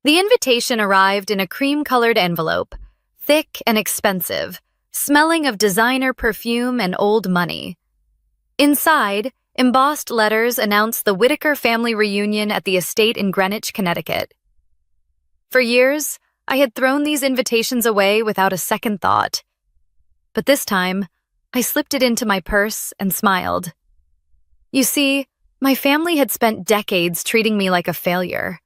The invitation arrived in a cream-colored envelope, thick and expensive, smelling of designer perfume and old money. Inside, embossed letters announced the Whitaker family reunion at the estate in Greenwich, Connecticut. For years, I had thrown these invitations away without a second thought. But this time, I slipped it into my purse and smiled. You see, my family had spent decades treating me like a failure.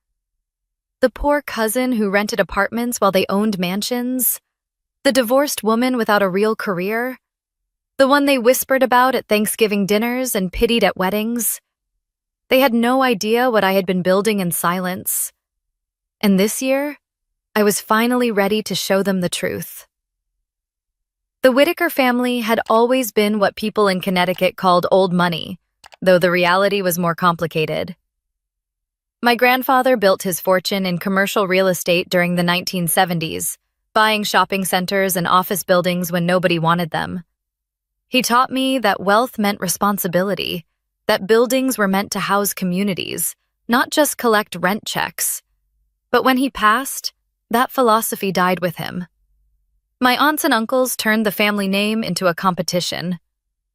The poor cousin who rented apartments while they owned mansions, the divorced woman without a real career, the one they whispered about at Thanksgiving dinners and pitied at weddings. They had no idea what I had been building in silence. And this year, I was finally ready to show them the truth. The Whitaker family had always been what people in Connecticut called old money, though the reality was more complicated. My grandfather built his fortune in commercial real estate during the 1970s, buying shopping centers and office buildings when nobody wanted them. He taught me that wealth meant responsibility, that buildings were meant to house communities, not just collect rent checks. But when he passed, that philosophy died with him. My aunts and uncles turned the family name into a competition.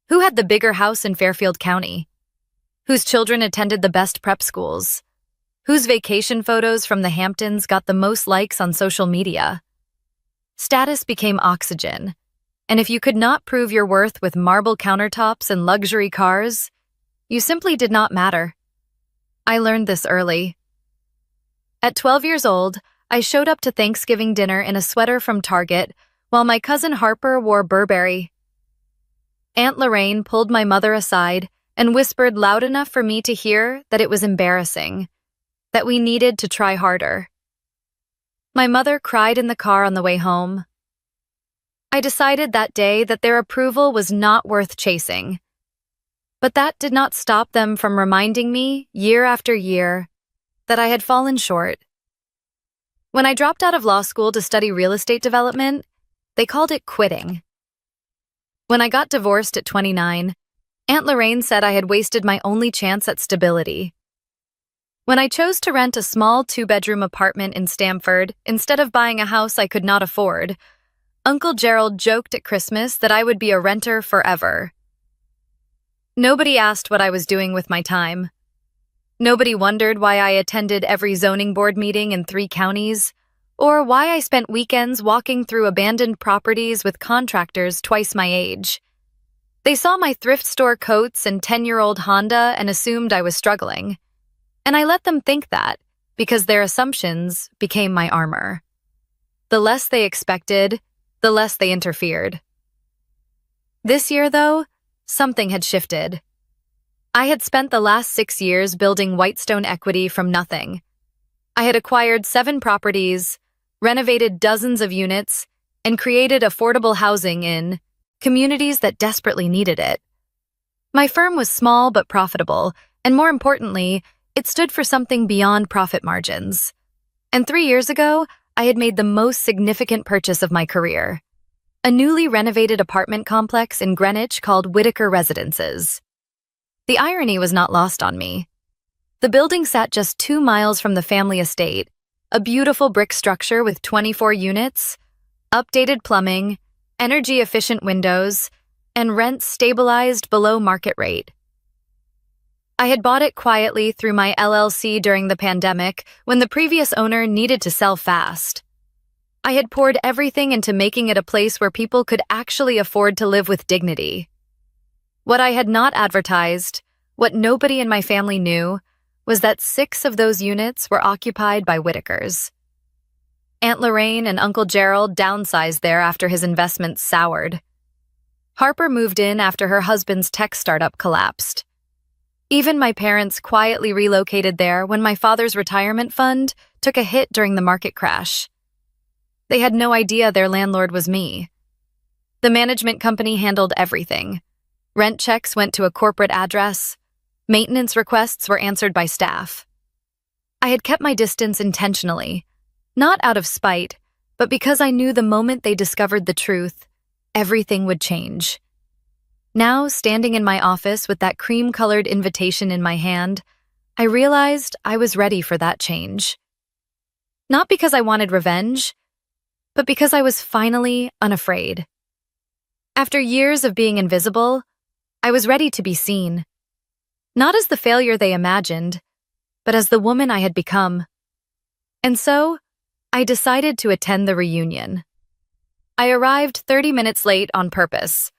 Who had the bigger house in Fairfield County? Whose children attended the best prep schools? Whose vacation photos from the Hamptons got the most likes on social media? Status became oxygen, and if you could not prove your worth with marble countertops and luxury cars, you simply did not matter. I learned this early. At 12 years old, I showed up to Thanksgiving dinner in a sweater from Target, while my cousin Harper wore Burberry. Aunt Lorraine pulled my mother aside and whispered loud enough for me to hear that it was embarrassing, that we needed to try harder. My mother cried in the car on the way home. I decided that day that their approval was not worth chasing. But that did not stop them from reminding me, year after year, that I had fallen short. When I dropped out of law school to study real estate development, they called it quitting. When I got divorced at 29, Aunt Lorraine said I had wasted my only chance at stability. When I chose to rent a small 2-bedroom apartment in Stamford instead of buying a house I could not afford, Uncle Gerald joked at Christmas that I would be a renter forever. Nobody asked what I was doing with my time. Nobody wondered why I attended every zoning board meeting in 3 counties, or why I spent weekends walking through abandoned properties with contractors twice my age. They saw my thrift store coats and 10-year-old Honda and assumed I was struggling. And I let them think that, because their assumptions became my armor. The less they expected, the less they interfered. This year, though, something had shifted. I had spent the last 6 years building Whitestone equity from nothing. I had acquired 7 properties, renovated dozens of units, and created affordable housing in communities that desperately needed it. My firm was small but profitable, and more importantly, it stood for something beyond profit margins. And 3 years ago, I had made the most significant purchase of my career, a newly renovated apartment complex in Greenwich called Whitaker Residences. The irony was not lost on me. The building sat just 2 miles from the family estate, a beautiful brick structure with 24 units, updated plumbing, energy-efficient windows, and rents stabilized below market rate. I had bought it quietly through my LLC during the pandemic when the previous owner needed to sell fast. I had poured everything into making it a place where people could actually afford to live with dignity. What I had not advertised, what nobody in my family knew, was that 6 of those units were occupied by Whitakers. Aunt Lorraine and Uncle Gerald downsized there after his investments soured. Harper moved in after her husband's tech startup collapsed. Even my parents quietly relocated there when my father's retirement fund took a hit during the market crash. They had no idea their landlord was me. The management company handled everything. Rent checks went to a corporate address. Maintenance requests were answered by staff. I had kept my distance intentionally, not out of spite, but because I knew the moment they discovered the truth, everything would change. Now, standing in my office with that cream-colored invitation in my hand, I realized I was ready for that change. Not because I wanted revenge, but because I was finally unafraid. After years of being invisible, I was ready to be seen. Not as the failure they imagined, but as the woman I had become. And so, I decided to attend the reunion. I arrived 30 minutes late on purpose.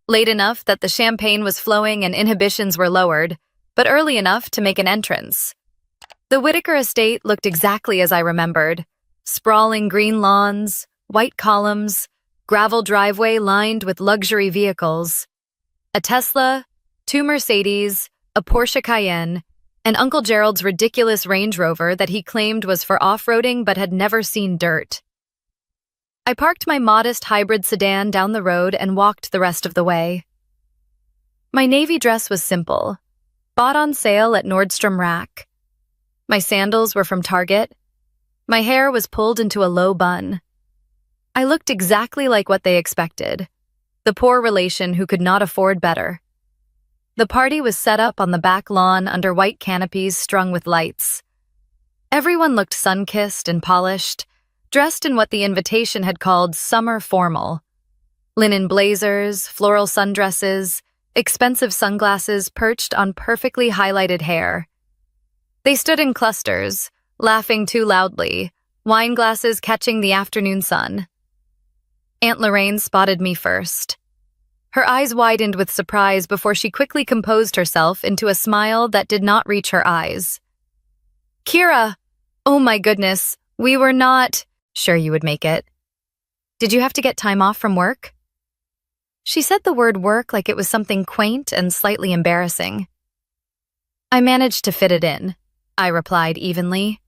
Late enough that the champagne was flowing and inhibitions were lowered, but early enough to make an entrance. The Whitaker estate looked exactly as I remembered. Sprawling green lawns, white columns, gravel driveway lined with luxury vehicles. A Tesla, 2 Mercedes, a Porsche Cayenne, and Uncle Gerald's ridiculous Range Rover that he claimed was for off-roading but had never seen dirt. I parked my modest hybrid sedan down the road and walked the rest of the way. My navy dress was simple, bought on sale at Nordstrom Rack. My sandals were from Target. My hair was pulled into a low bun. I looked exactly like what they expected, the poor relation who could not afford better. The party was set up on the back lawn under white canopies strung with lights. Everyone looked sun-kissed and polished, dressed in what the invitation had called summer formal. Linen blazers, floral sundresses, expensive sunglasses perched on perfectly highlighted hair. They stood in clusters, laughing too loudly, wine glasses catching the afternoon sun. Aunt Lorraine spotted me first. Her eyes widened with surprise before she quickly composed herself into a smile that did not reach her eyes. "Kira! Oh my goodness, we were not sure you would make it. Did you have to get time off from work?" She said the word work like it was something quaint and slightly embarrassing. "I managed to fit it in," I replied evenly.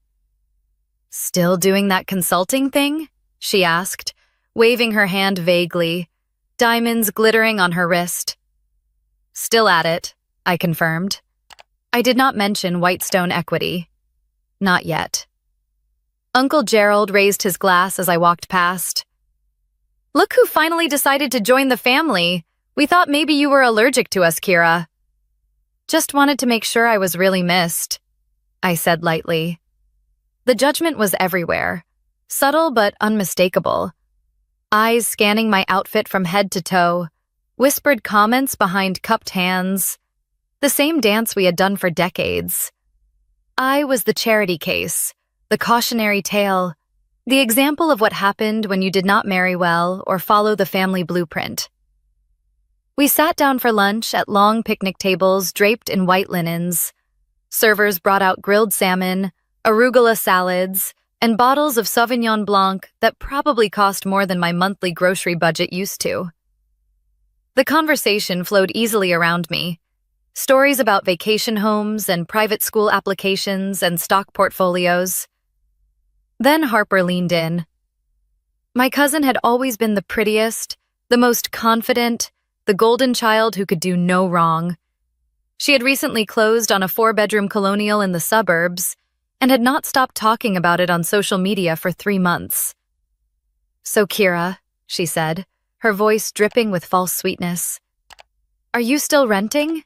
"Still doing that consulting thing?" she asked, waving her hand vaguely, diamonds glittering on her wrist. "Still at it," I confirmed. I did not mention Whitestone Equity. Not yet. Uncle Gerald raised his glass as I walked past. "Look who finally decided to join the family. We thought maybe you were allergic to us, Kira." "Just wanted to make sure I was really missed," I said lightly. The judgment was everywhere, subtle but unmistakable. Eyes scanning my outfit from head to toe, whispered comments behind cupped hands. The same dance we had done for decades. I was the charity case, the cautionary tale, the example of what happened when you did not marry well or follow the family blueprint. We sat down for lunch at long picnic tables draped in white linens. Servers brought out grilled salmon, arugula salads, and bottles of Sauvignon Blanc that probably cost more than my monthly grocery budget used to. The conversation flowed easily around me. Stories about vacation homes and private school applications and stock portfolios. Then Harper leaned in. My cousin had always been the prettiest, the most confident, the golden child who could do no wrong. She had recently closed on a 4-bedroom colonial in the suburbs and had not stopped talking about it on social media for 3 months. "So Kira," she said, her voice dripping with false sweetness, "are you still renting?"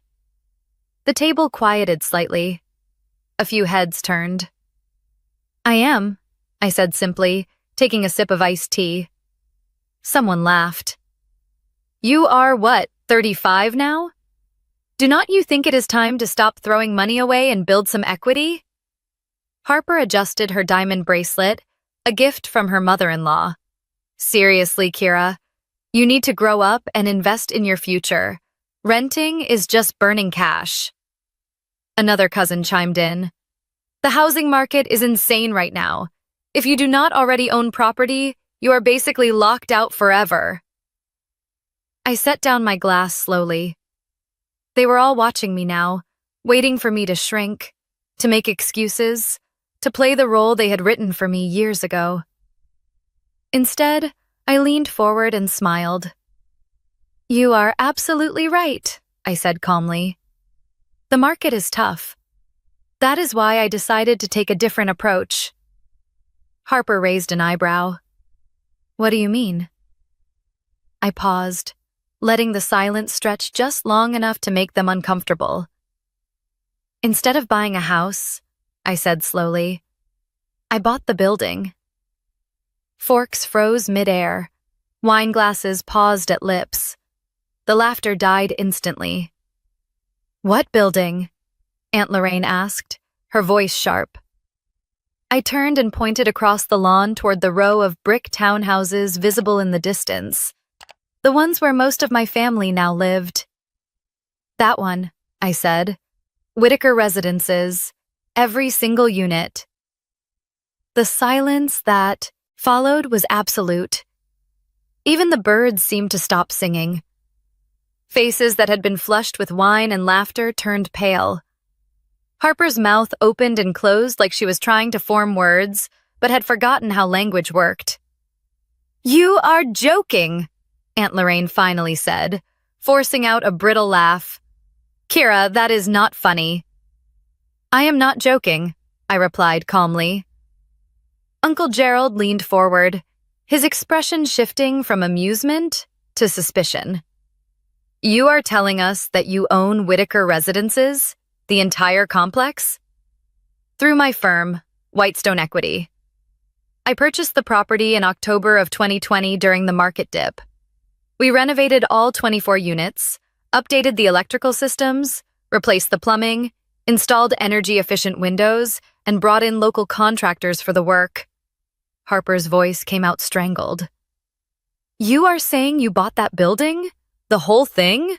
The table quieted slightly. A few heads turned. "I am," I said simply, taking a sip of iced tea. Someone laughed. "You are what, 35 now? Do not you think it is time to stop throwing money away and build some equity?" Harper adjusted her diamond bracelet, a gift from her mother-in-law. "Seriously, Kira, you need to grow up and invest in your future. Renting is just burning cash." Another cousin chimed in. "The housing market is insane right now. If you do not already own property, you are basically locked out forever." I set down my glass slowly. They were all watching me now, waiting for me to shrink, to make excuses, to play the role they had written for me years ago. Instead, I leaned forward and smiled. "You are absolutely right," I said calmly. "The market is tough. That is why I decided to take a different approach." Harper raised an eyebrow. "What do you mean?" I paused, letting the silence stretch just long enough to make them uncomfortable. "Instead of buying a house," I said slowly, I bought the building. Forks froze midair. Wine glasses paused at lips. The laughter died instantly. What building? Aunt Lorraine asked, her voice sharp. I turned and pointed across the lawn toward the row of brick townhouses visible in the distance, the ones where most of my family now lived. That one, I said. Whitaker Residences, every single unit. The silence that followed was absolute. Even the birds seemed to stop singing. Faces that had been flushed with wine and laughter turned pale. Harper's mouth opened and closed like she was trying to form words, but had forgotten how language worked. You are joking, Aunt Lorraine finally said, forcing out a brittle laugh. Kira, that is not funny. I am not joking, I replied calmly. Uncle Gerald leaned forward, his expression shifting from amusement to suspicion. You are telling us that you own Whitaker Residences? The entire complex? Through my firm, Whitestone Equity. I purchased the property in October of 2020 during the market dip. We renovated all 24 units, updated the electrical systems, replaced the plumbing, installed energy-efficient windows, and brought in local contractors for the work. Harper's voice came out strangled. You are saying you bought that building? The whole thing?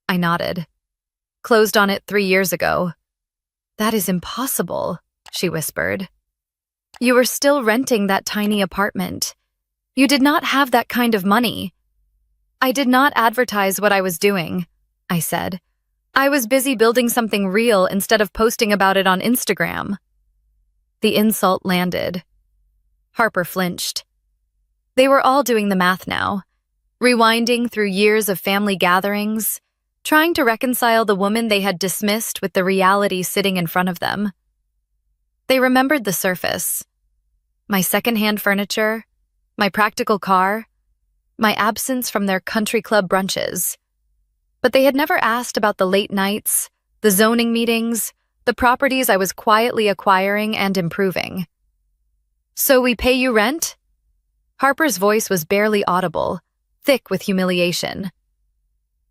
I nodded. Closed on it 3 years ago. That is impossible, she whispered. You were still renting that tiny apartment. You did not have that kind of money. I did not advertise what I was doing, I said. I was busy building something real instead of posting about it on Instagram. The insult landed. Harper flinched. They were all doing the math now, rewinding through years of family gatherings, trying to reconcile the woman they had dismissed with the reality sitting in front of them. They remembered the surface. My secondhand furniture, my practical car, my absence from their country club brunches. But they had never asked about the late nights, the zoning meetings, the properties I was quietly acquiring and improving. So we pay you rent? Harper's voice was barely audible, thick with humiliation.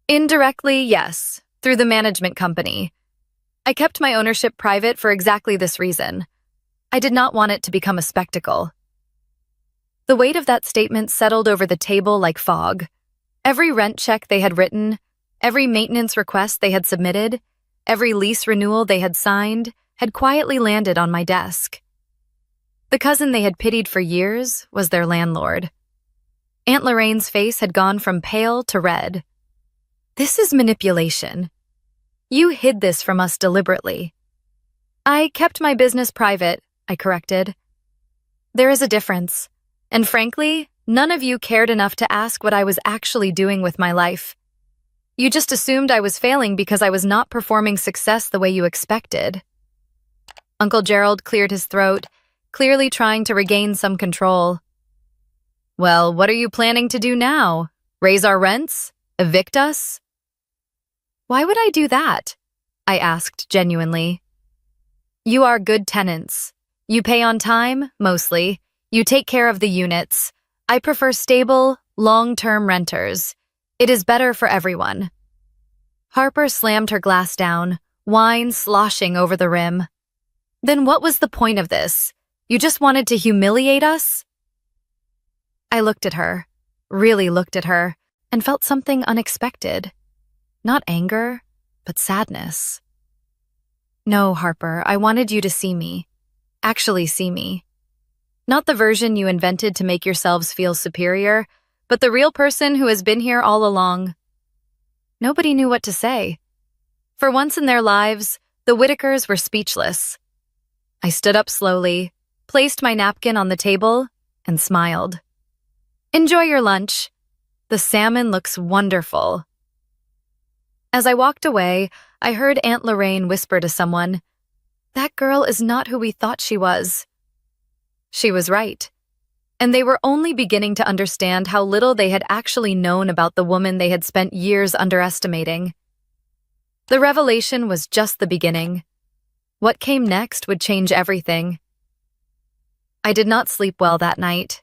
Indirectly, yes, through the management company. I kept my ownership private for exactly this reason. I did not want it to become a spectacle. The weight of that statement settled over the table like fog. Every rent check they had written, every maintenance request they had submitted, every lease renewal they had signed, had quietly landed on my desk. The cousin they had pitied for years was their landlord. Aunt Lorraine's face had gone from pale to red. This is manipulation. You hid this from us deliberately. I kept my business private, I corrected. There is a difference, and frankly, none of you cared enough to ask what I was actually doing with my life. You just assumed I was failing because I was not performing success the way you expected. Uncle Gerald cleared his throat, clearly trying to regain some control. Well, what are you planning to do now? Raise our rents? Evict us? Why would I do that? I asked genuinely. You are good tenants. You pay on time, mostly. You take care of the units. I prefer stable, long-term renters. It is better for everyone. Harper slammed her glass down, wine sloshing over the rim. Then what was the point of this? You just wanted to humiliate us? I looked at her, really looked at her, and felt something unexpected. Not anger, but sadness. No, Harper, I wanted you to see me. Actually see me. Not the version you invented to make yourselves feel superior, but the real person who has been here all along. Nobody knew what to say. For once in their lives, the Whitakers were speechless. I stood up slowly, placed my napkin on the table, and smiled. Enjoy your lunch. The salmon looks wonderful. As I walked away, I heard Aunt Lorraine whisper to someone, That girl is not who we thought she was. She was right. And they were only beginning to understand how little they had actually known about the woman they had spent years underestimating. The revelation was just the beginning. What came next would change everything. I did not sleep well that night.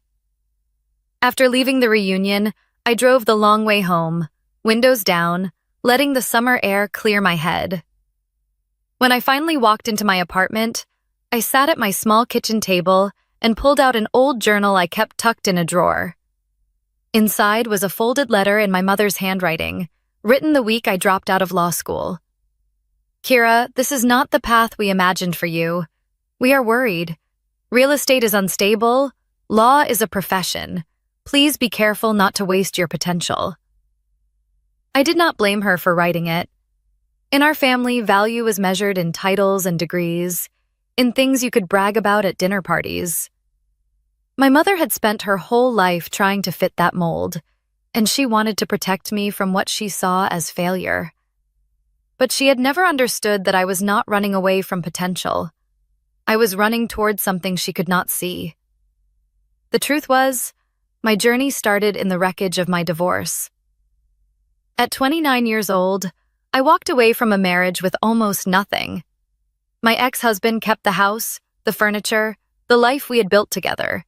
After leaving the reunion, I drove the long way home, windows down, letting the summer air clear my head. When I finally walked into my apartment, I sat at my small kitchen table and pulled out an old journal I kept tucked in a drawer. Inside was a folded letter in my mother's handwriting, written the week I dropped out of law school. "Kira, this is not the path we imagined for you. We are worried. Real estate is unstable. Law is a profession. Please be careful not to waste your potential." I did not blame her for writing it. In our family, value was measured in titles and degrees, in things you could brag about at dinner parties. My mother had spent her whole life trying to fit that mold, and she wanted to protect me from what she saw as failure. But she had never understood that I was not running away from potential. I was running towards something she could not see. The truth was, my journey started in the wreckage of my divorce. At 29 years old, I walked away from a marriage with almost nothing. My ex-husband kept the house, the furniture, the life we had built together.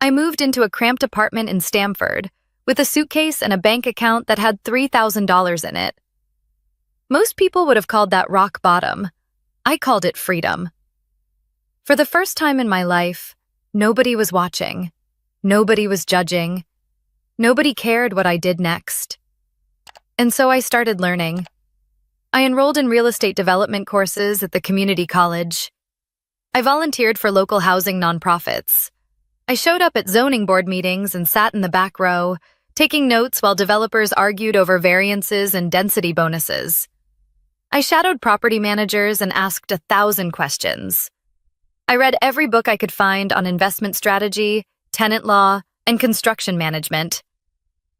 I moved into a cramped apartment in Stamford, with a suitcase and a bank account that had $3,000 in it. Most people would have called that rock bottom. I called it freedom. For the first time in my life, nobody was watching. Nobody was judging. Nobody cared what I did next. And so I started learning. I enrolled in real estate development courses at the community college. I volunteered for local housing nonprofits. I showed up at zoning board meetings and sat in the back row, taking notes while developers argued over variances and density bonuses. I shadowed property managers and asked 1,000 questions. I read every book I could find on investment strategy, tenant law, and construction management.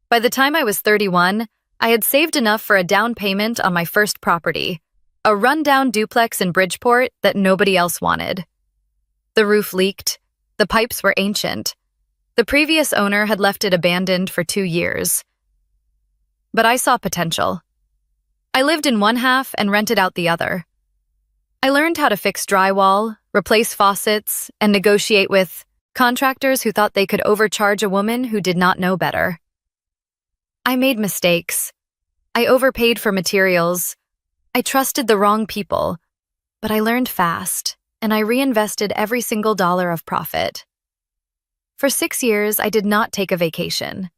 By the time I was 31, I had saved enough for a down payment on my first property, a rundown duplex in Bridgeport that nobody else wanted. The roof leaked. The pipes were ancient. The previous owner had left it abandoned for 2 years. But I saw potential. I lived in one half and rented out the other. I learned how to fix drywall, replace faucets, and negotiate with contractors who thought they could overcharge a woman who did not know better. I made mistakes. I overpaid for materials. I trusted the wrong people. But I learned fast, and I reinvested every single dollar of profit. For 6 years, I did not take a vacation.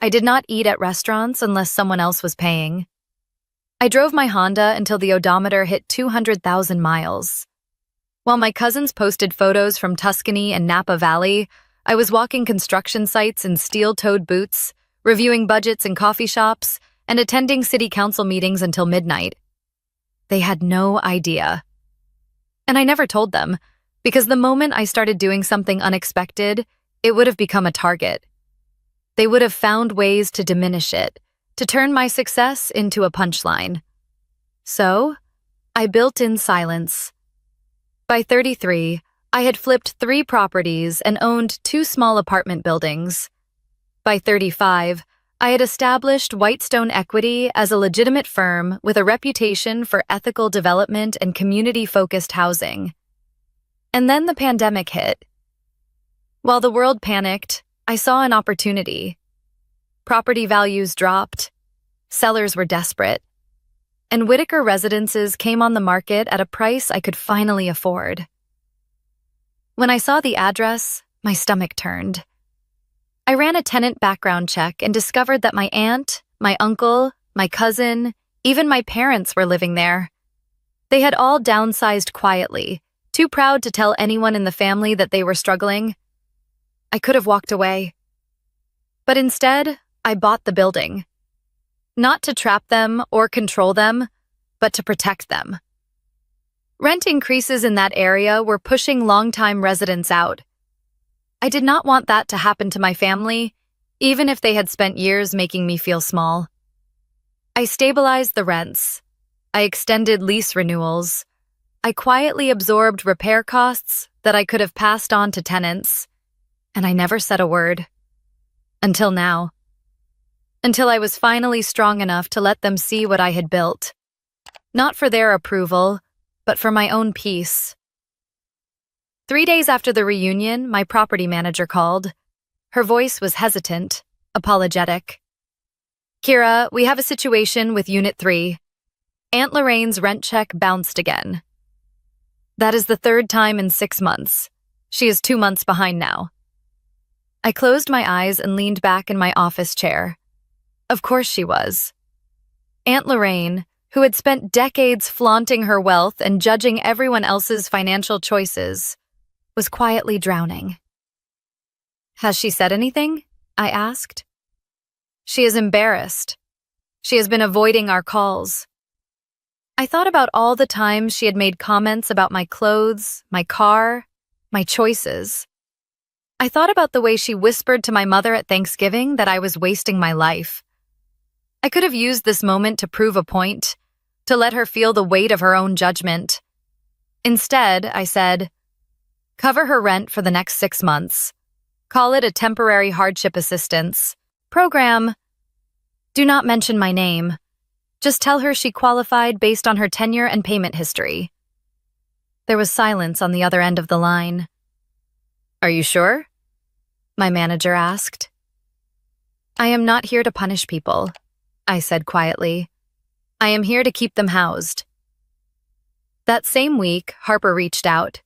I did not eat at restaurants unless someone else was paying. I drove my Honda until the odometer hit 200,000 miles. While my cousins posted photos from Tuscany and Napa Valley, I was walking construction sites in steel-toed boots, reviewing budgets in coffee shops, and attending city council meetings until midnight. They had no idea. And I never told them, because the moment I started doing something unexpected, it would have become a target. They would have found ways to diminish it, to turn my success into a punchline. So, I built in silence. By 33, I had flipped 3 properties and owned 2 small apartment buildings. By 35, I had established Whitestone Equity as a legitimate firm with a reputation for ethical development and community-focused housing. And then the pandemic hit. While the world panicked, I saw an opportunity. Property values dropped, sellers were desperate, and Whitaker residences came on the market at a price I could finally afford. When I saw the address, my stomach turned. I ran a tenant background check and discovered that my aunt, my uncle, my cousin, even my parents were living there. They had all downsized quietly, too proud to tell anyone in the family that they were struggling. I could have walked away. But instead, I bought the building. Not to trap them or control them, but to protect them. Rent increases in that area were pushing longtime residents out. I did not want that to happen to my family, even if they had spent years making me feel small. I stabilized the rents. I extended lease renewals. I quietly absorbed repair costs that I could have passed on to tenants, and I never said a word. Until now. Until I was finally strong enough to let them see what I had built. Not for their approval, but for my own peace. 3 days after the reunion, my property manager called. Her voice was hesitant, apologetic. Kira, we have a situation with Unit 3. Aunt Lorraine's rent check bounced again. That is the third time in 6 months. She is 2 months behind now. I closed my eyes and leaned back in my office chair. Of course she was. Aunt Lorraine, who had spent decades flaunting her wealth and judging everyone else's financial choices, was quietly drowning. Has she said anything? I asked. She is embarrassed. She has been avoiding our calls. I thought about all the times she had made comments about my clothes, my car, my choices. I thought about the way she whispered to my mother at Thanksgiving that I was wasting my life. I could have used this moment to prove a point, to let her feel the weight of her own judgment. Instead, I said, cover her rent for the next 6 months. Call it a temporary hardship assistance program. Do not mention my name. Just tell her she qualified based on her tenure and payment history. There was silence on the other end of the line. Are you sure? My manager asked. I am not here to punish people, I said quietly. I am here to keep them housed. That same week, Harper reached out.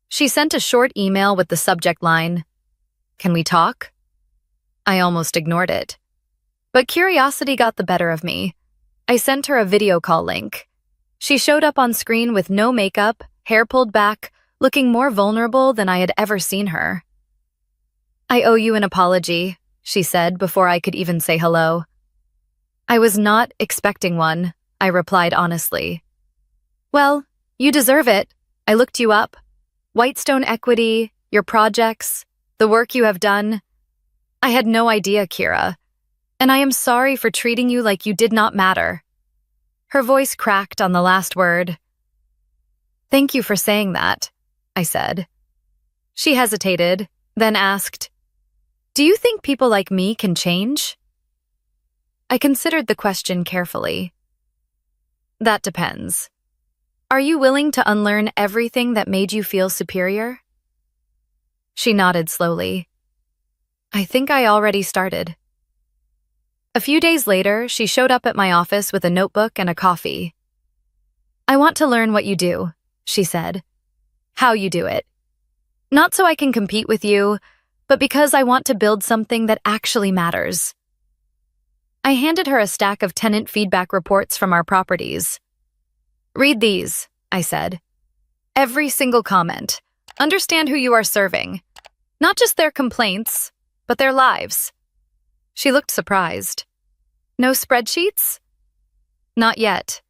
She sent a short email with the subject line, "Can we talk?" I almost ignored it. But curiosity got the better of me. I sent her a video call link. She showed up on screen with no makeup, hair pulled back, looking more vulnerable than I had ever seen her. I owe you an apology, she said before I could even say hello. I was not expecting one, I replied honestly. Well, you deserve it. I looked you up. Whitestone Equity, your projects, the work you have done. I had no idea, Kira. And I am sorry for treating you like you did not matter. Her voice cracked on the last word. Thank you for saying that, I said. She hesitated, then asked, do you think people like me can change? I considered the question carefully. That depends. Are you willing to unlearn everything that made you feel superior? She nodded slowly. I think I already started. A few days later, she showed up at my office with a notebook and a coffee. I want to learn what you do, she said. How you do it. Not so I can compete with you, but because I want to build something that actually matters. I handed her a stack of tenant feedback reports from our properties. Read these, I said. Every single comment. Understand who you are serving. Not just their complaints, but their lives. She looked surprised. No spreadsheets? Not yet.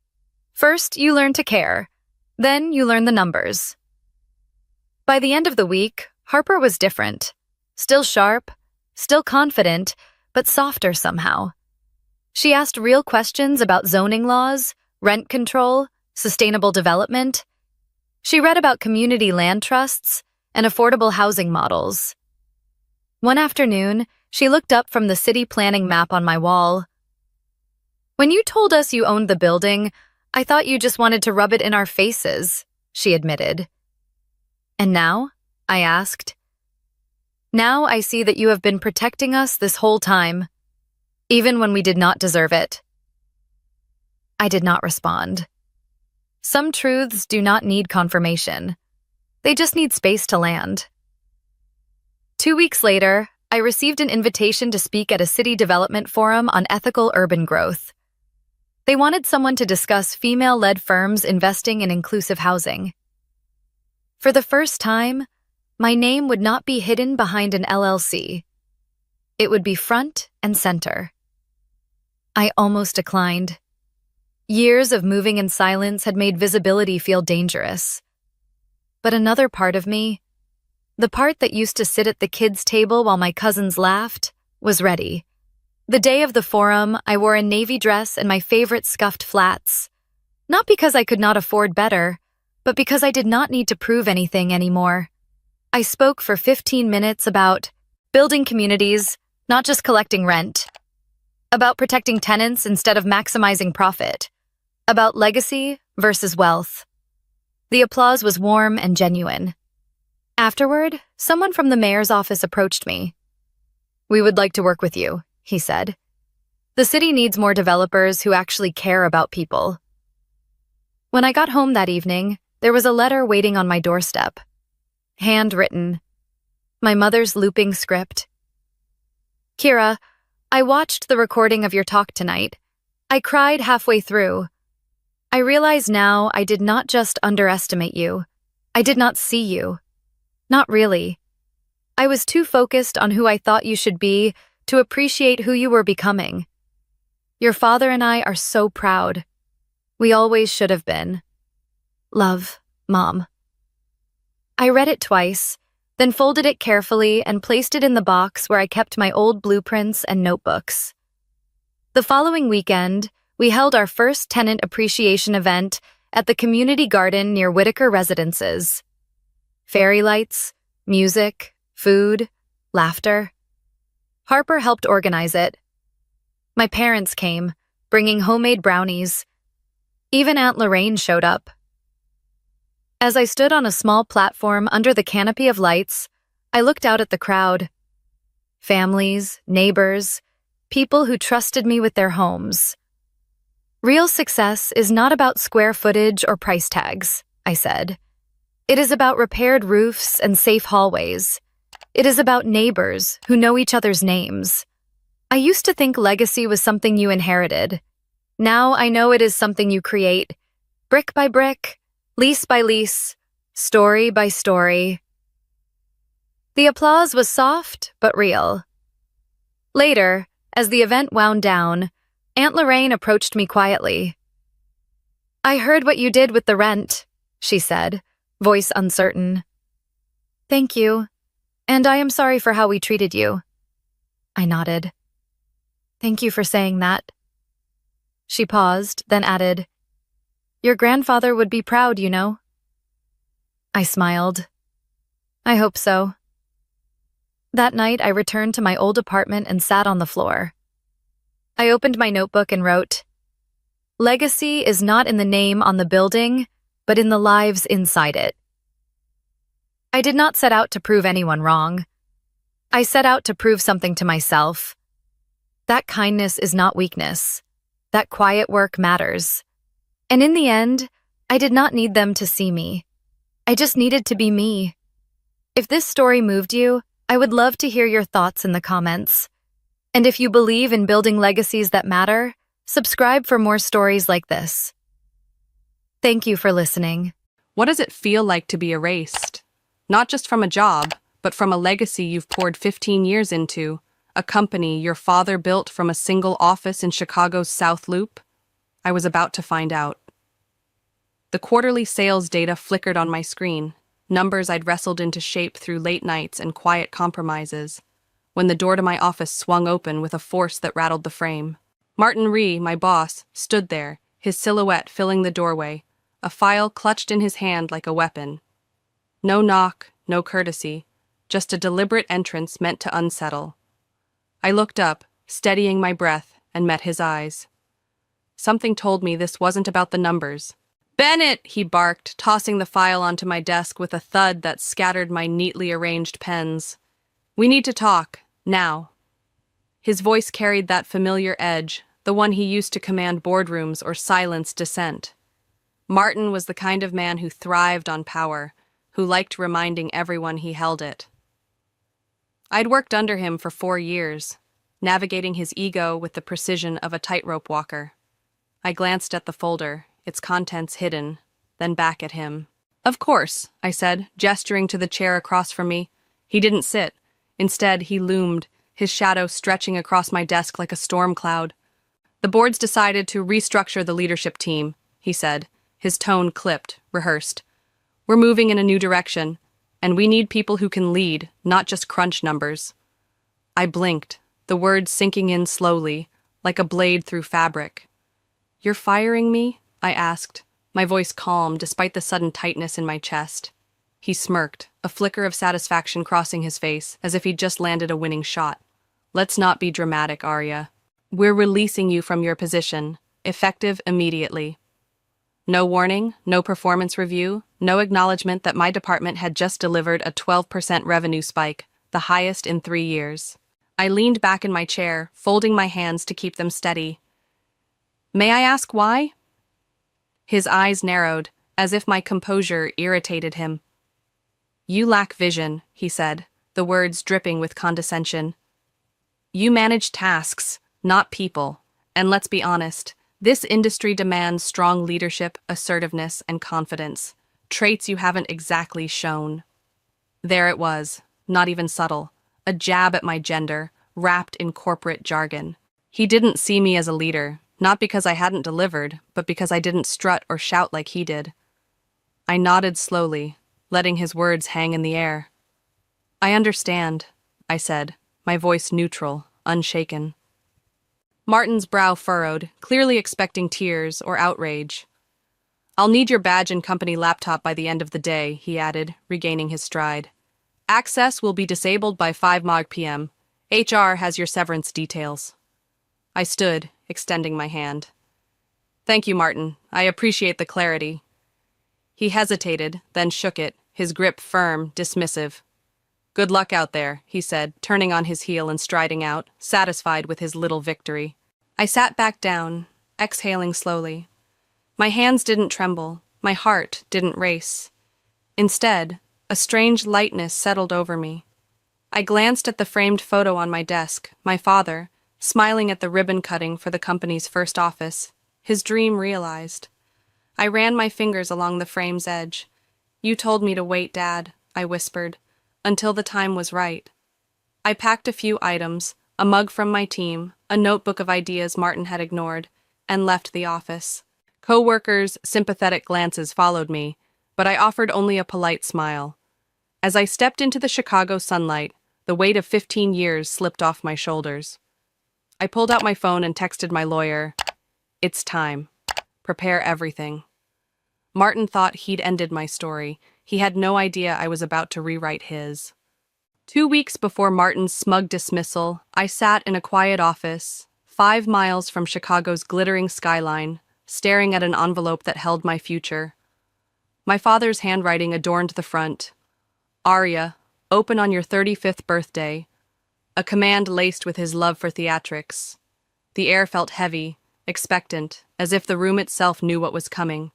First, you learn to care. Then you learn the numbers. By the end of the week, Harper was different. Still sharp, still confident, but softer somehow. She asked real questions about zoning laws, rent control, sustainable development. She read about community land trusts and affordable housing models. One afternoon, she looked up from the city planning map on my wall. When you told us you owned the building, I thought you just wanted to rub it in our faces, she admitted. And now? I asked. Now I see that you have been protecting us this whole time, even when we did not deserve it. I did not respond. Some truths do not need confirmation. They just need space to land. 2 weeks later, I received an invitation to speak at a city development forum on ethical urban growth. They wanted someone to discuss female-led firms investing in inclusive housing. For the first time, my name would not be hidden behind an LLC. It would be front and center. I almost declined. Years of moving in silence had made visibility feel dangerous. But another part of me, the part that used to sit at the kids' table while my cousins laughed, was ready. The day of the forum, I wore a navy dress and my favorite scuffed flats. Not because I could not afford better, but because I did not need to prove anything anymore. I spoke for 15 minutes about building communities, not just collecting rent. About protecting tenants instead of maximizing profit. About legacy versus wealth. The applause was warm and genuine. Afterward, someone from the mayor's office approached me. "We would like to work with you," he said. "The city needs more developers who actually care about people." When I got home that evening, there was a letter waiting on my doorstep. Handwritten. My mother's looping script. "Kira, I watched the recording of your talk tonight. I cried halfway through. I realize now I did not just underestimate you. I did not see you. Not really. I was too focused on who I thought you should be to appreciate who you were becoming. Your father and I are so proud. We always should have been. Love, Mom." I read it twice, then folded it carefully and placed it in the box where I kept my old blueprints and notebooks. The following weekend, we held our first tenant appreciation event at the community garden near Whitaker Residences. Fairy lights, music, food, laughter. Harper helped organize it. My parents came, bringing homemade brownies. Even Aunt Lorraine showed up. As I stood on a small platform under the canopy of lights, I looked out at the crowd. Families, neighbors, people who trusted me with their homes. "Real success is not about square footage or price tags," I said. "It is about repaired roofs and safe hallways. It is about neighbors who know each other's names. I used to think legacy was something you inherited. Now I know it is something you create, brick by brick, lease by lease, story by story." The applause was soft but real. Later, as the event wound down, Aunt Lorraine approached me quietly. "I heard what you did with the rent," she said, voice uncertain. "Thank you, and I am sorry for how we treated you." I nodded. "Thank you for saying that." She paused, then added, "Your grandfather would be proud, you know." I smiled. "I hope so." That night, I returned to my old apartment and sat on the floor. I opened my notebook and wrote, "Legacy is not in the name on the building, but in the lives inside it." I did not set out to prove anyone wrong. I set out to prove something to myself. That kindness is not weakness. That quiet work matters. And in the end, I did not need them to see me. I just needed to be me. If this story moved you, I would love to hear your thoughts in the comments. And if you believe in building legacies that matter, subscribe for more stories like this. Thank you for listening. What does it feel like to be erased? Not just from a job, but from a legacy you've poured 15 years into, a company your father built from a single office in Chicago's South Loop? I was about to find out. The quarterly sales data flickered on my screen, numbers I'd wrestled into shape through late nights and quiet compromises, when the door to my office swung open with a force that rattled the frame. Martin Rhee, my boss, stood there, his silhouette filling the doorway, a file clutched in his hand like a weapon. No knock, no courtesy, just a deliberate entrance meant to unsettle. I looked up, steadying my breath, and met his eyes. Something told me this wasn't about the numbers. "Bennett!" he barked, tossing the file onto my desk with a thud that scattered my neatly arranged pens. "We need to talk, now." His voice carried that familiar edge, the one he used to command boardrooms or silence dissent. Martin was the kind of man who thrived on power, who liked reminding everyone he held it. I'd worked under him for 4 years, navigating his ego with the precision of a tightrope walker. I glanced at the folder, its contents hidden, then back at him. "Of course," I said, gesturing to the chair across from me. He didn't sit. Instead, he loomed, his shadow stretching across my desk like a storm cloud. "The board's decided to restructure the leadership team," he said, his tone clipped, rehearsed. "We're moving in a new direction, and we need people who can lead, not just crunch numbers." I blinked, the words sinking in slowly, like a blade through fabric. "You're firing me?" I asked, my voice calm despite the sudden tightness in my chest. He smirked, a flicker of satisfaction crossing his face, as if he'd just landed a winning shot. "Let's not be dramatic, Arya. We're releasing you from your position, effective immediately." No warning, no performance review, no acknowledgement that my department had just delivered a 12% revenue spike, the highest in 3 years. I leaned back in my chair, folding my hands to keep them steady. May I ask why? His eyes narrowed, as if my composure irritated him. You lack vision, he said, the words dripping with condescension. You manage tasks, not people, and let's be honest, this industry demands strong leadership, assertiveness, and confidence, traits you haven't exactly shown. There it was, not even subtle, a jab at my gender, wrapped in corporate jargon. He didn't see me as a leader, not because I hadn't delivered, but because I didn't strut or shout like he did. I nodded slowly, letting his words hang in the air. I understand, I said, my voice neutral, unshaken. Martin's brow furrowed, clearly expecting tears or outrage. I'll need your badge and company laptop by the end of the day, he added, regaining his stride. Access will be disabled by 5 p.m. HR has your severance details. I stood, extending my hand. Thank you, Martin. I appreciate the clarity. He hesitated, then shook it, his grip firm, dismissive. Good luck out there, he said, turning on his heel and striding out, satisfied with his little victory. I sat back down, exhaling slowly. My hands didn't tremble, my heart didn't race. Instead, a strange lightness settled over me. I glanced at the framed photo on my desk, my father, smiling at the ribbon cutting for the company's first office, his dream realized. I ran my fingers along the frame's edge. You told me to wait, Dad, I whispered, until the time was right. I packed a few items, a mug from my team, a notebook of ideas Martin had ignored, and left the office. Co-workers' sympathetic glances followed me, but I offered only a polite smile. As I stepped into the Chicago sunlight, the weight of 15 years slipped off my shoulders. I pulled out my phone and texted my lawyer, "It's time. Prepare everything." Martin thought he'd ended my story. He had no idea I was about to rewrite his. 2 weeks before Martin's smug dismissal, I sat in a quiet office, 5 miles from Chicago's glittering skyline, staring at an envelope that held my future. My father's handwriting adorned the front. Arya, open on your 35th birthday. A command laced with his love for theatrics. The air felt heavy, expectant, as if the room itself knew what was coming.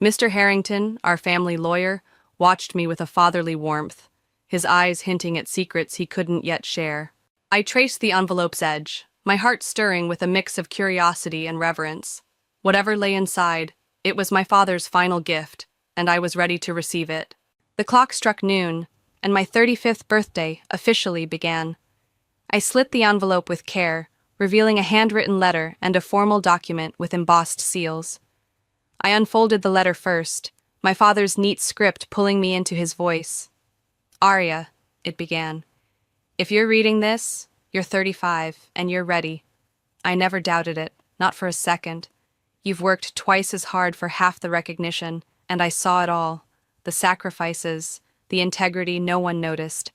Mr. Harrington, our family lawyer, watched me with a fatherly warmth, his eyes hinting at secrets he couldn't yet share. I traced the envelope's edge, my heart stirring with a mix of curiosity and reverence. Whatever lay inside, it was my father's final gift, and I was ready to receive it. The clock struck noon, and my 35th birthday officially began. I slit the envelope with care, revealing a handwritten letter and a formal document with embossed seals. I unfolded the letter first, my father's neat script pulling me into his voice. Arya, it began. If you're reading this, you're 35, and you're ready. I never doubted it, not for a second. You've worked twice as hard for half the recognition, and I saw it all. The sacrifices, the integrity no one noticed.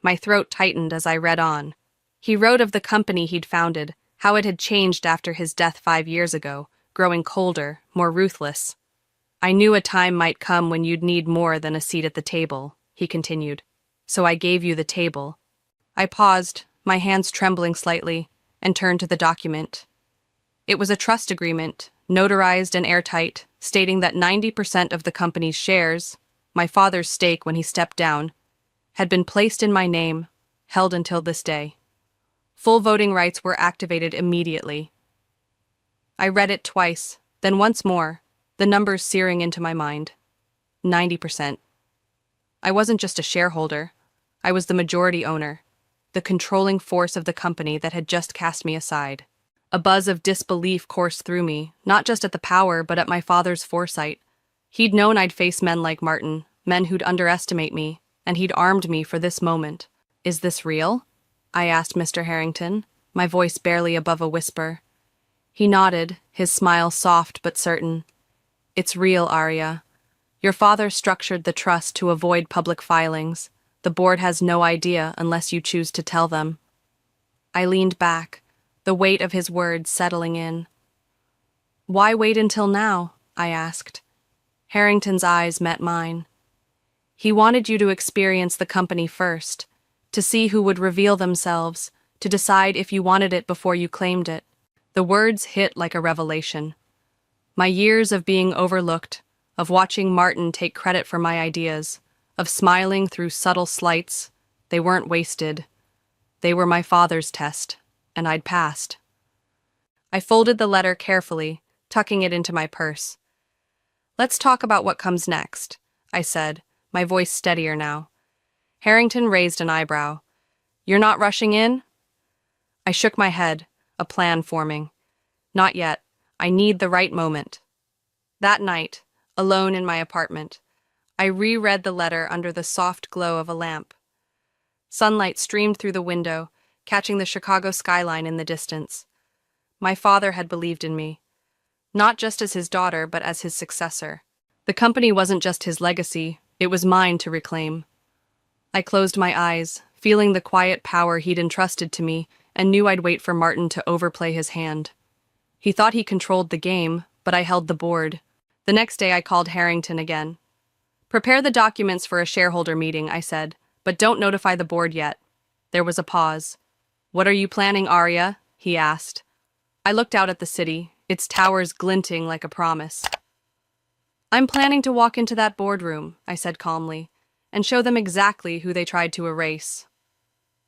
My throat tightened as I read on. He wrote of the company he'd founded, how it had changed after his death 5 years ago, growing colder, more ruthless. I knew a time might come when you'd need more than a seat at the table, he continued. So I gave you the table. I paused, my hands trembling slightly, and turned to the document. It was a trust agreement, notarized and airtight, stating that 90% of the company's shares, my father's stake when he stepped down, had been placed in my name, held until this day. Full voting rights were activated immediately. I read it twice, then once more, the numbers searing into my mind. 90%. I wasn't just a shareholder. I was the majority owner, the controlling force of the company that had just cast me aside. A buzz of disbelief coursed through me, not just at the power, but at my father's foresight. He'd known I'd face men like Martin, men who'd underestimate me, and he'd armed me for this moment. Is this real? I asked Mr. Harrington, my voice barely above a whisper. He nodded, his smile soft but certain. It's real, Arya. Your father structured the trust to avoid public filings. The board has no idea unless you choose to tell them. I leaned back, the weight of his words settling in. Why wait until now? I asked. Harrington's eyes met mine. He wanted you to experience the company first, to see who would reveal themselves, to decide if you wanted it before you claimed it. The words hit like a revelation. My years of being overlooked, of watching Martin take credit for my ideas, of smiling through subtle slights, they weren't wasted. They were my father's test, and I'd passed. I folded the letter carefully, tucking it into my purse. "Let's talk about what comes next," I said, my voice steadier now. Harrington raised an eyebrow. "You're not rushing in?" I shook my head, a plan forming. "Not yet. I need the right moment." That night, alone in my apartment, I reread the letter under the soft glow of a lamp. Sunlight streamed through the window, catching the Chicago skyline in the distance. My father had believed in me, not just as his daughter, but as his successor. The company wasn't just his legacy, it was mine to reclaim. I closed my eyes, feeling the quiet power he'd entrusted to me, and knew I'd wait for Martin to overplay his hand. He thought he controlled the game, but I held the board. The next day I called Harrington again. "Prepare the documents for a shareholder meeting," I said, "but don't notify the board yet." There was a pause. "What are you planning, Arya?" he asked. I looked out at the city, its towers glinting like a promise. "I'm planning to walk into that boardroom," I said calmly, "and show them exactly who they tried to erase."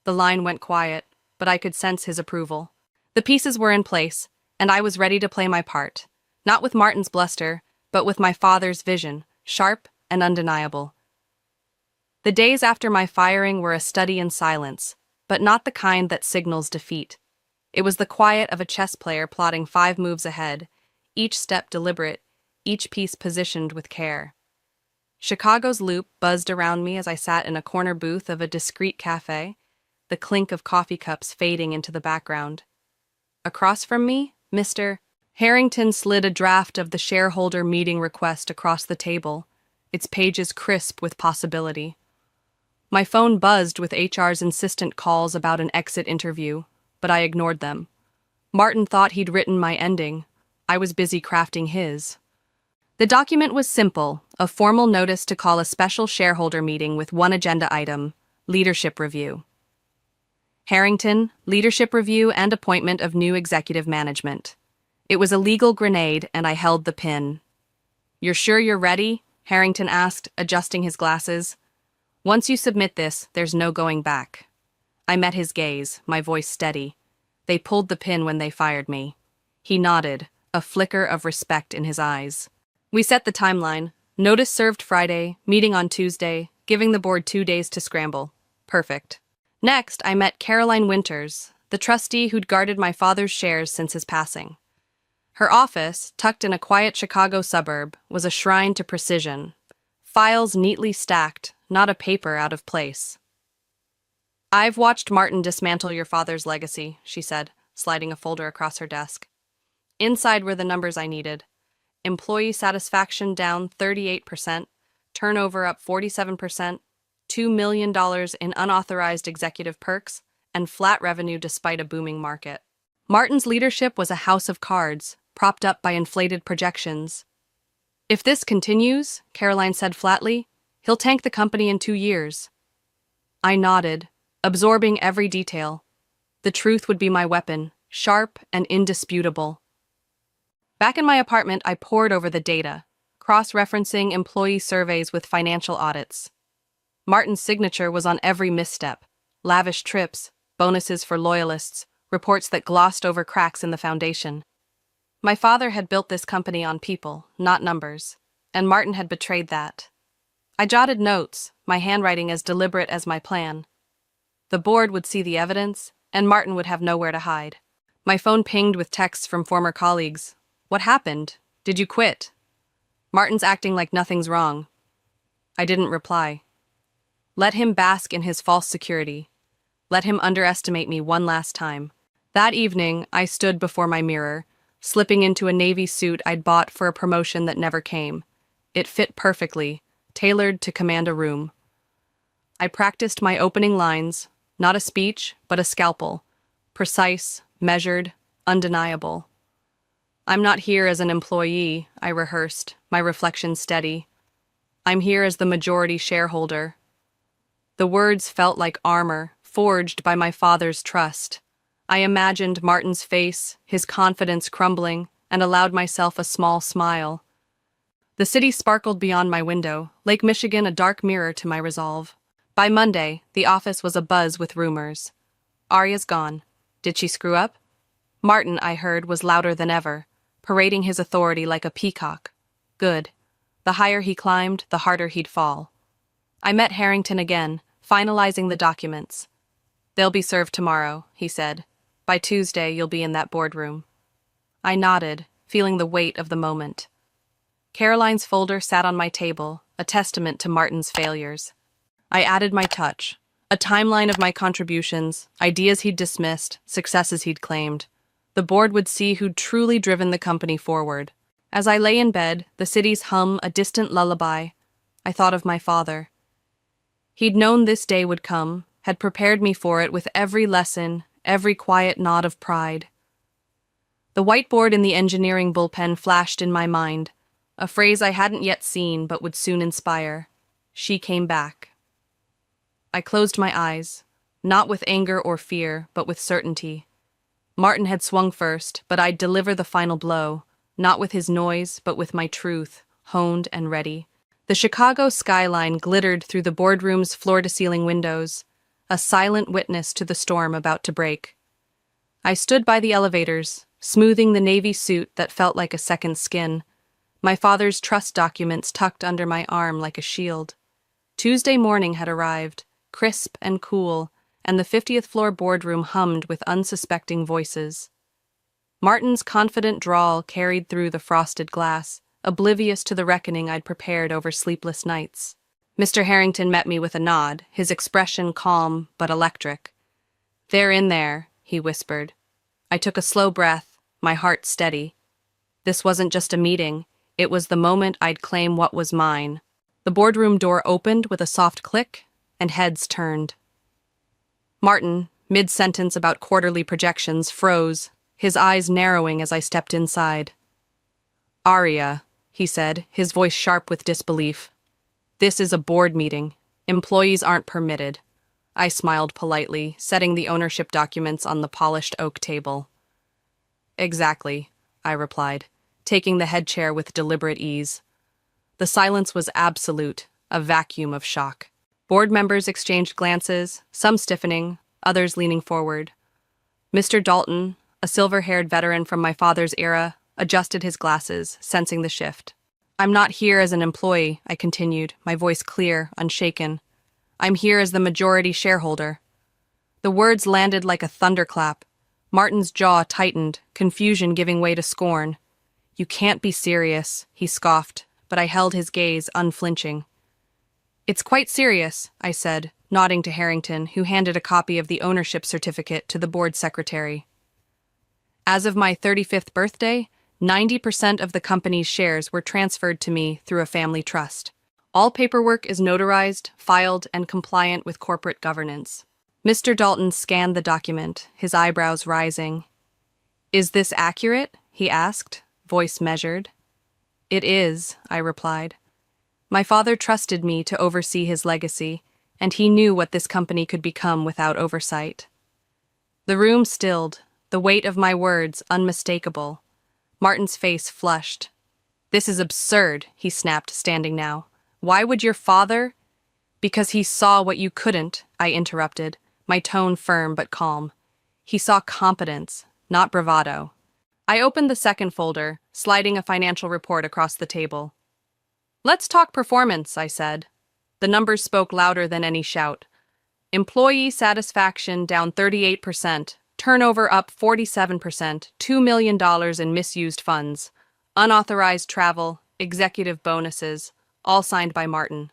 The line went quiet, but I could sense his approval. The pieces were in place, and I was ready to play my part, not with Martin's bluster, but with my father's vision, sharp and undeniable. The days after my firing were a study in silence, but not the kind that signals defeat. It was the quiet of a chess player plotting 5 moves ahead, each step deliberate, each piece positioned with care. Chicago's loop buzzed around me as I sat in a corner booth of a discreet cafe, the clink of coffee cups fading into the background. Across from me, Mr. Harrington slid a draft of the shareholder meeting request across the table, its pages crisp with possibility. My phone buzzed with HR's insistent calls about an exit interview, but I ignored them. Martin thought he'd written my ending. I was busy crafting his. The document was simple, a formal notice to call a special shareholder meeting with one agenda item, leadership review. Harrington, leadership review and appointment of new executive management. It was a legal grenade, and I held the pin. "You're sure you're ready?" Harrington asked, adjusting his glasses. "Once you submit this, there's no going back." I met his gaze, my voice steady. They pulled the pin when they fired me. He nodded, a flicker of respect in his eyes. We set the timeline. Notice served Friday, meeting on Tuesday, giving the board 2 days to scramble. Perfect. Next, I met Caroline Winters, the trustee who'd guarded my father's shares since his passing. Her office, tucked in a quiet Chicago suburb, was a shrine to precision. Files neatly stacked, not a paper out of place. "I've watched Martin dismantle your father's legacy," she said, sliding a folder across her desk. Inside were the numbers I needed. Employee satisfaction down 38%, turnover up 47%, $2 million in unauthorized executive perks, and flat revenue despite a booming market. Martin's leadership was a house of cards, propped up by inflated projections. "If this continues," Caroline said flatly, "he'll tank the company in 2 years." I nodded, absorbing every detail. The truth would be my weapon, sharp and indisputable. Back in my apartment, I pored over the data, cross-referencing employee surveys with financial audits. Martin's signature was on every misstep: lavish trips, bonuses for loyalists, reports that glossed over cracks in the foundation. My father had built this company on people, not numbers, and Martin had betrayed that. I jotted notes, my handwriting as deliberate as my plan. The board would see the evidence, and Martin would have nowhere to hide. My phone pinged with texts from former colleagues. "What happened? Did you quit?" "Martin's acting like nothing's wrong." I didn't reply. Let him bask in his false security. Let him underestimate me one last time. That evening, I stood before my mirror, slipping into a navy suit I'd bought for a promotion that never came. It fit perfectly, tailored to command a room. I practiced my opening lines, not a speech, but a scalpel. Precise, measured, undeniable. I'm not here as an employee, I rehearsed, my reflection steady. I'm here as the majority shareholder. The words felt like armor, forged by my father's trust. I imagined Martin's face, his confidence crumbling, and allowed myself a small smile. The city sparkled beyond my window, Lake Michigan a dark mirror to my resolve. By Monday, the office was abuzz with rumors. Arya's gone. Did she screw up? Martin, I heard, was louder than ever, parading his authority like a peacock. Good. The higher he climbed, the harder he'd fall. I met Harrington again, finalizing the documents. They'll be served tomorrow, he said. By Tuesday, you'll be in that boardroom. I nodded, feeling the weight of the moment. Caroline's folder sat on my table, a testament to Martin's failures. I added my touch, a timeline of my contributions, ideas he'd dismissed, successes he'd claimed. The board would see who'd truly driven the company forward. As I lay in bed, the city's hum a distant lullaby, I thought of my father. He'd known this day would come, had prepared me for it with every lesson, every quiet nod of pride. The whiteboard in the engineering bullpen flashed in my mind, a phrase I hadn't yet seen but would soon inspire. She came back. I closed my eyes, not with anger or fear, but with certainty. Martin had swung first, but I'd deliver the final blow, not with his noise, but with my truth, honed and ready. The Chicago skyline glittered through the boardroom's floor-to-ceiling windows, a silent witness to the storm about to break. I stood by the elevators, smoothing the navy suit that felt like a second skin, my father's trust documents tucked under my arm like a shield. Tuesday morning had arrived, crisp and cool, and the 50th floor boardroom hummed with unsuspecting voices. Martin's confident drawl carried through the frosted glass, oblivious to the reckoning I'd prepared over sleepless nights. Mr. Harrington met me with a nod, his expression calm but electric. "They're in there," he whispered. I took a slow breath, my heart steady. This wasn't just a meeting, it was the moment I'd claim what was mine. The boardroom door opened with a soft click, and heads turned. Martin, mid-sentence about quarterly projections, froze, his eyes narrowing as I stepped inside. "Arya," he said, his voice sharp with disbelief. "This is a board meeting. Employees aren't permitted." I smiled politely, setting the ownership documents on the polished oak table. "Exactly," I replied, taking the head chair with deliberate ease. The silence was absolute, a vacuum of shock. Board members exchanged glances, some stiffening, others leaning forward. Mr. Dalton, a silver-haired veteran from my father's era, adjusted his glasses, sensing the shift. "I'm not here as an employee," I continued, my voice clear, unshaken. "I'm here as the majority shareholder." The words landed like a thunderclap. Martin's jaw tightened, confusion giving way to scorn. "You can't be serious," he scoffed, but I held his gaze unflinching. "It's quite serious," I said, nodding to Harrington, who handed a copy of the ownership certificate to the board secretary. As of my 35th birthday, 90% of the company's shares were transferred to me through a family trust. All paperwork is notarized, filed, and compliant with corporate governance. Mr. Dalton scanned the document, his eyebrows rising. "Is this accurate?" he asked, voice measured. "It is," I replied. My father trusted me to oversee his legacy, and he knew what this company could become without oversight. The room stilled, the weight of my words unmistakable. Martin's face flushed. "This is absurd," he snapped, standing now. "Why would your father—" "Because he saw what you couldn't," I interrupted, my tone firm but calm. "He saw competence, not bravado." I opened the second folder, sliding a financial report across the table. "Let's talk performance," I said. The numbers spoke louder than any shout. Employee satisfaction down 38%, turnover up 47%, $2 million in misused funds, unauthorized travel, executive bonuses, all signed by Martin.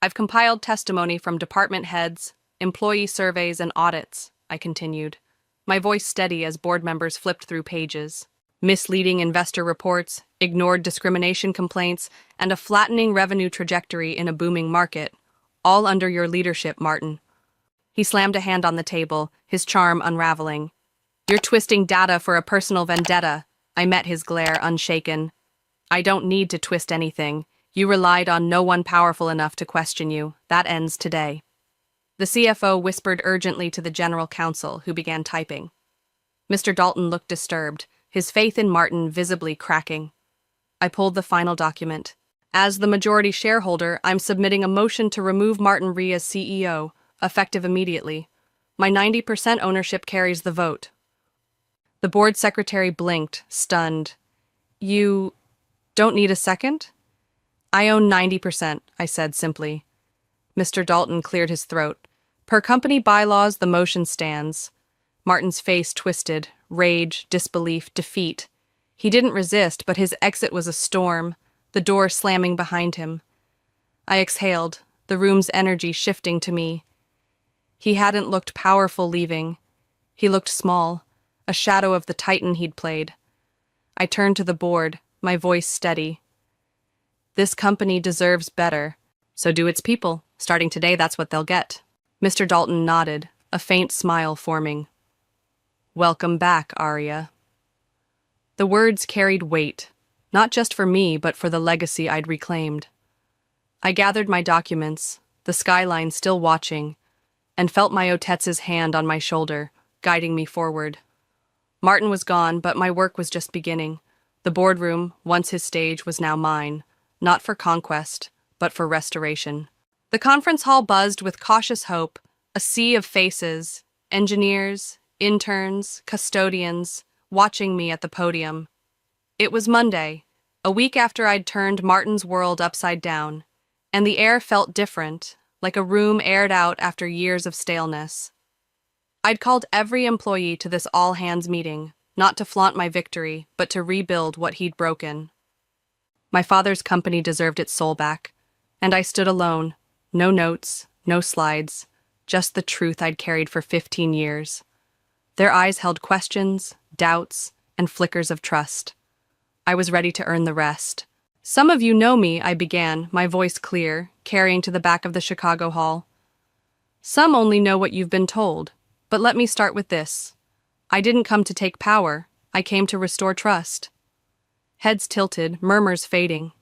"I've compiled testimony from department heads, employee surveys, and audits," I continued, my voice steady as board members flipped through pages. Misleading investor reports, ignored discrimination complaints, and a flattening revenue trajectory in a booming market, all under your leadership, Martin. He slammed a hand on the table, his charm unraveling. "You're twisting data for a personal vendetta," I met his glare unshaken. I don't need to twist anything. You relied on no one powerful enough to question you. That ends today. The CFO whispered urgently to the general counsel, who began typing. Mr. Dalton looked disturbed, his faith in Martin visibly cracking. I pulled the final document. As the majority shareholder, I'm submitting a motion to remove Martin Rhee as CEO, effective immediately. My 90% ownership carries the vote. The board secretary blinked, stunned. You don't need a second? I own 90%, I said simply. Mr. Dalton cleared his throat. Per company bylaws, the motion stands. Martin's face twisted, rage, disbelief, defeat. He didn't resist, but his exit was a storm, the door slamming behind him. I exhaled, the room's energy shifting to me. He hadn't looked powerful leaving. He looked small, a shadow of the titan he'd played. I turned to the board, my voice steady. This company deserves better. So do its people. Starting today, that's what they'll get. Mr. Dalton nodded, a faint smile forming. Welcome back, Arya. The words carried weight, not just for me, but for the legacy I'd reclaimed. I gathered my documents, the skyline still watching, and felt my Otetz's hand on my shoulder, guiding me forward. Martin was gone, but my work was just beginning. The boardroom, once his stage, was now mine, not for conquest, but for restoration. The conference hall buzzed with cautious hope, a sea of faces, engineers, interns, custodians, watching me at the podium. It was Monday, a week after I'd turned Martin's world upside down, and the air felt different, like a room aired out after years of staleness. I'd called every employee to this all-hands meeting, not to flaunt my victory, but to rebuild what he'd broken. My father's company deserved its soul back, and I stood alone, no notes, no slides, just the truth I'd carried for 15 years. Their eyes held questions, doubts, and flickers of trust. I was ready to earn the rest. Some of you know me, I began, my voice clear, carrying to the back of the Chicago hall. Some only know what you've been told, but let me start with this. I didn't come to take power, I came to restore trust. Heads tilted, murmurs fading.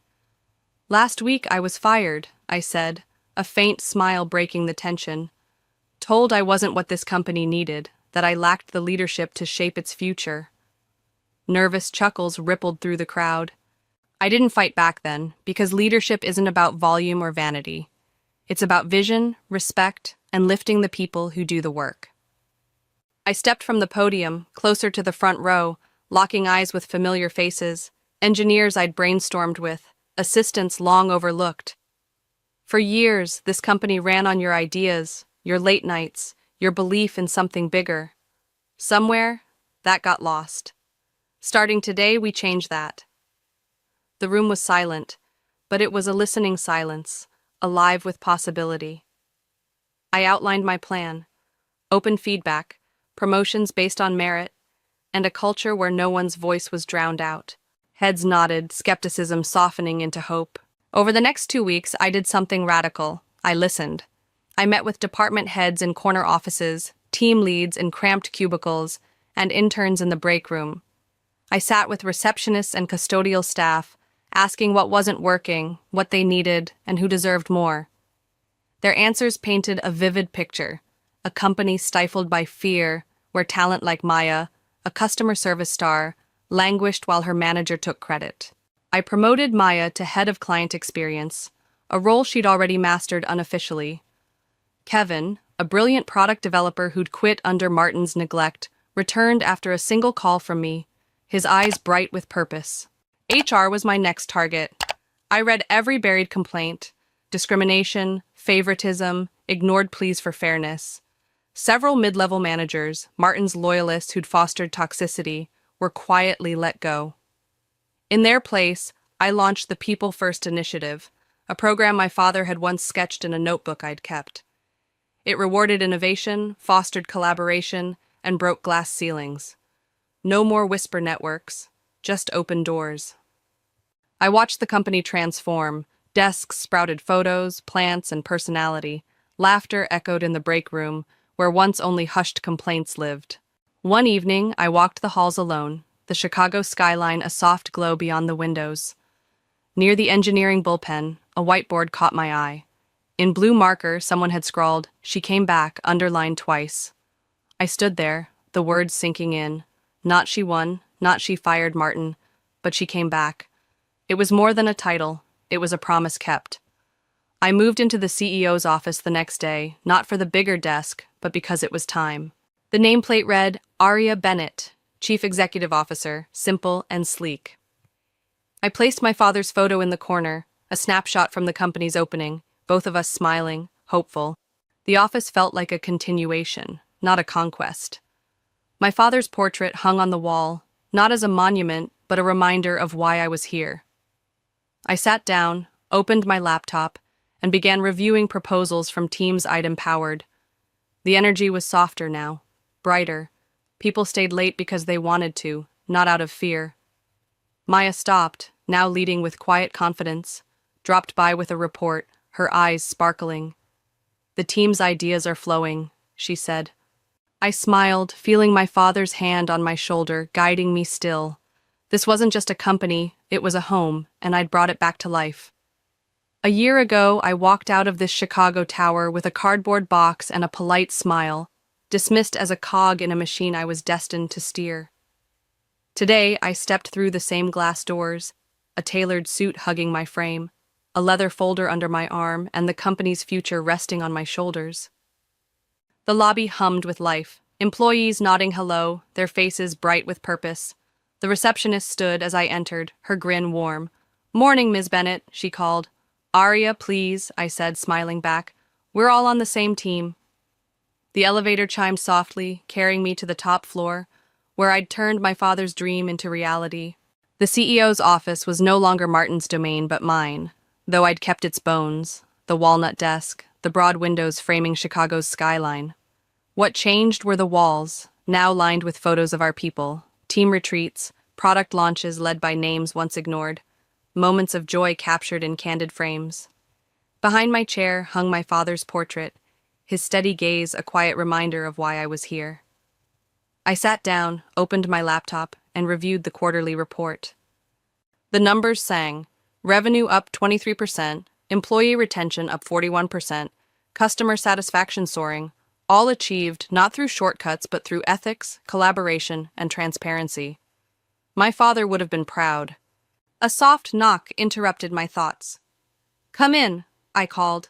Last week I was fired, I said, a faint smile breaking the tension. Told I wasn't what this company needed, that I lacked the leadership to shape its future. Nervous chuckles rippled through the crowd. I didn't fight back then, because leadership isn't about volume or vanity. It's about vision, respect, and lifting the people who do the work. I stepped from the podium, closer to the front row, locking eyes with familiar faces, engineers I'd brainstormed with, assistants long overlooked. For years, this company ran on your ideas, your late nights, your belief in something bigger. Somewhere, that got lost. Starting today, we change that. The room was silent, but it was a listening silence, alive with possibility. I outlined my plan: open feedback, promotions based on merit, and a culture where no one's voice was drowned out. Heads nodded, skepticism softening into hope. Over the next 2 weeks, I did something radical. I listened. I met with department heads in corner offices, team leads in cramped cubicles, and interns in the break room. I sat with receptionists and custodial staff, asking what wasn't working, what they needed, and who deserved more. Their answers painted a vivid picture: a company stifled by fear, where talent like Maya, a customer service star, languished while her manager took credit. I promoted Maya to head of client experience, a role she'd already mastered unofficially. Kevin, a brilliant product developer who'd quit under Martin's neglect, returned after a single call from me, his eyes bright with purpose. HR was my next target. I read every buried complaint: discrimination, favoritism, ignored pleas for fairness. Several mid-level managers, Martin's loyalists who'd fostered toxicity, were quietly let go. In their place, I launched the People First Initiative, a program my father had once sketched in a notebook I'd kept. It rewarded innovation, fostered collaboration, and broke glass ceilings. No more whisper networks, just open doors. I watched the company transform. Desks sprouted photos, plants, and personality. Laughter echoed in the break room, where once only hushed complaints lived. One evening, I walked the halls alone, the Chicago skyline a soft glow beyond the windows. Near the engineering bullpen, a whiteboard caught my eye. In blue marker, someone had scrawled, "She came back," underlined twice. I stood there, the words sinking in. Not she won, not she fired Martin, but she came back. It was more than a title, it was a promise kept. I moved into the CEO's office the next day, not for the bigger desk, but because it was time. The nameplate read, Aria Bennett, Chief Executive Officer, simple and sleek. I placed my father's photo in the corner, a snapshot from the company's opening, both of us smiling, hopeful. The office felt like a continuation, not a conquest. My father's portrait hung on the wall, not as a monument, but a reminder of why I was here. I sat down, opened my laptop, and began reviewing proposals from teams I'd empowered. The energy was softer now, brighter. People stayed late because they wanted to, not out of fear. Maya stopped, now leading with quiet confidence, dropped by with a report, her eyes sparkling. "The team's ideas are flowing," she said. I smiled, feeling my father's hand on my shoulder, guiding me still. This wasn't just a company, it was a home, and I'd brought it back to life. A year ago, I walked out of this Chicago tower with a cardboard box and a polite smile, dismissed as a cog in a machine I was destined to steer. Today, I stepped through the same glass doors, a tailored suit hugging my frame, a leather folder under my arm, and the company's future resting on my shoulders. The lobby hummed with life, employees nodding hello, their faces bright with purpose. The receptionist stood as I entered, her grin warm. "Morning, Ms. Bennett," she called. "Aria, please," I said, smiling back. "We're all on the same team." The elevator chimed softly, carrying me to the top floor, where I'd turned my father's dream into reality. The CEO's office was no longer Martin's domain but mine, though I'd kept its bones, the walnut desk, the broad windows framing Chicago's skyline. What changed were the walls, now lined with photos of our people, team retreats, product launches led by names once ignored, moments of joy captured in candid frames. Behind my chair hung my father's portrait, his steady gaze a quiet reminder of why I was here. I sat down, opened my laptop, and reviewed the quarterly report. The numbers sang: revenue up 23%, employee retention up 41%, customer satisfaction soaring, all achieved not through shortcuts but through ethics, collaboration, and transparency. My father would have been proud. A soft knock interrupted my thoughts. "Come in," I called.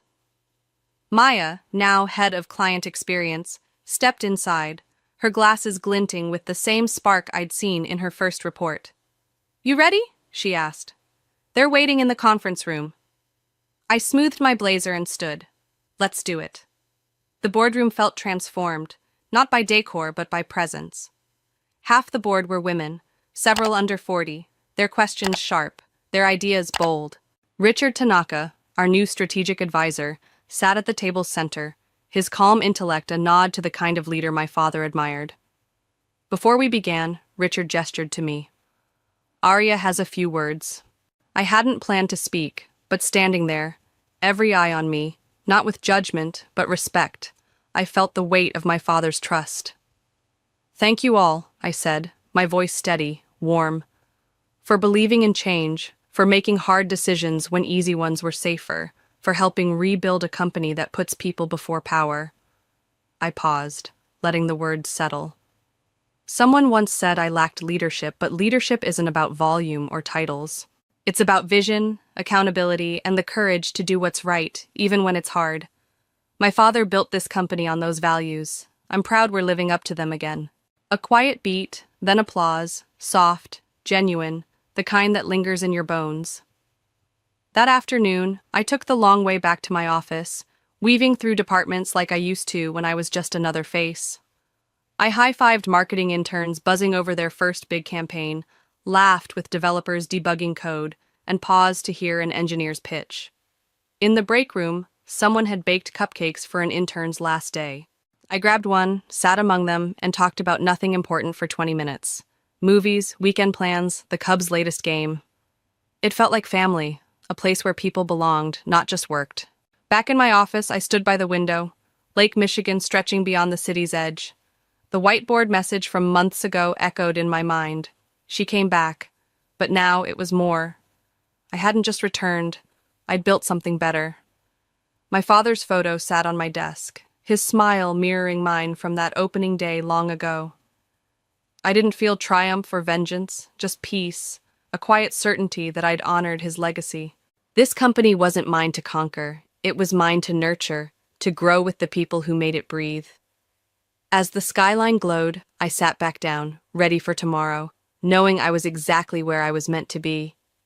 Maya, now head of client experience, stepped inside, her glasses glinting with the same spark I'd seen in her first report. "You ready?" she asked. "They're waiting in the conference room." I smoothed my blazer and stood. Let's do it. The boardroom felt transformed, not by decor but by presence. Half the board were women, several under 40, their questions sharp, their ideas bold. Richard Tanaka, our new strategic advisor, sat at the table's center, his calm intellect a nod to the kind of leader my father admired. Before we began, Richard gestured to me. "Aria has a few words." I hadn't planned to speak, but standing there, every eye on me, not with judgment, but respect, I felt the weight of my father's trust. "Thank you all," I said, my voice steady, warm, "for believing in change, for making hard decisions when easy ones were safer, for helping rebuild a company that puts people before power." I paused, letting the words settle. Someone once said I lacked leadership, but leadership isn't about volume or titles. It's about vision, accountability, and the courage to do what's right, even when it's hard. My father built this company on those values. I'm proud we're living up to them again. A quiet beat, then applause, soft, genuine, the kind that lingers in your bones. That afternoon, I took the long way back to my office, weaving through departments like I used to when I was just another face. I high-fived marketing interns buzzing over their first big campaign, laughed with developers debugging code, and paused to hear an engineer's pitch. In the break room, someone had baked cupcakes for an intern's last day. I grabbed one, sat among them, and talked about nothing important for 20 minutes. Movies, weekend plans, the Cubs' latest game. It felt like family, a place where people belonged, not just worked. Back in my office, I stood by the window, Lake Michigan stretching beyond the city's edge. The whiteboard message from months ago echoed in my mind. She came back, but now it was more. I hadn't just returned, I'd built something better. My father's photo sat on my desk, his smile mirroring mine from that opening day long ago. I didn't feel triumph or vengeance, just peace, a quiet certainty that I'd honored his legacy. This company wasn't mine to conquer, it was mine to nurture, to grow with the people who made it breathe. As the skyline glowed, I sat back down, ready for tomorrow, knowing I was exactly where I was meant to be.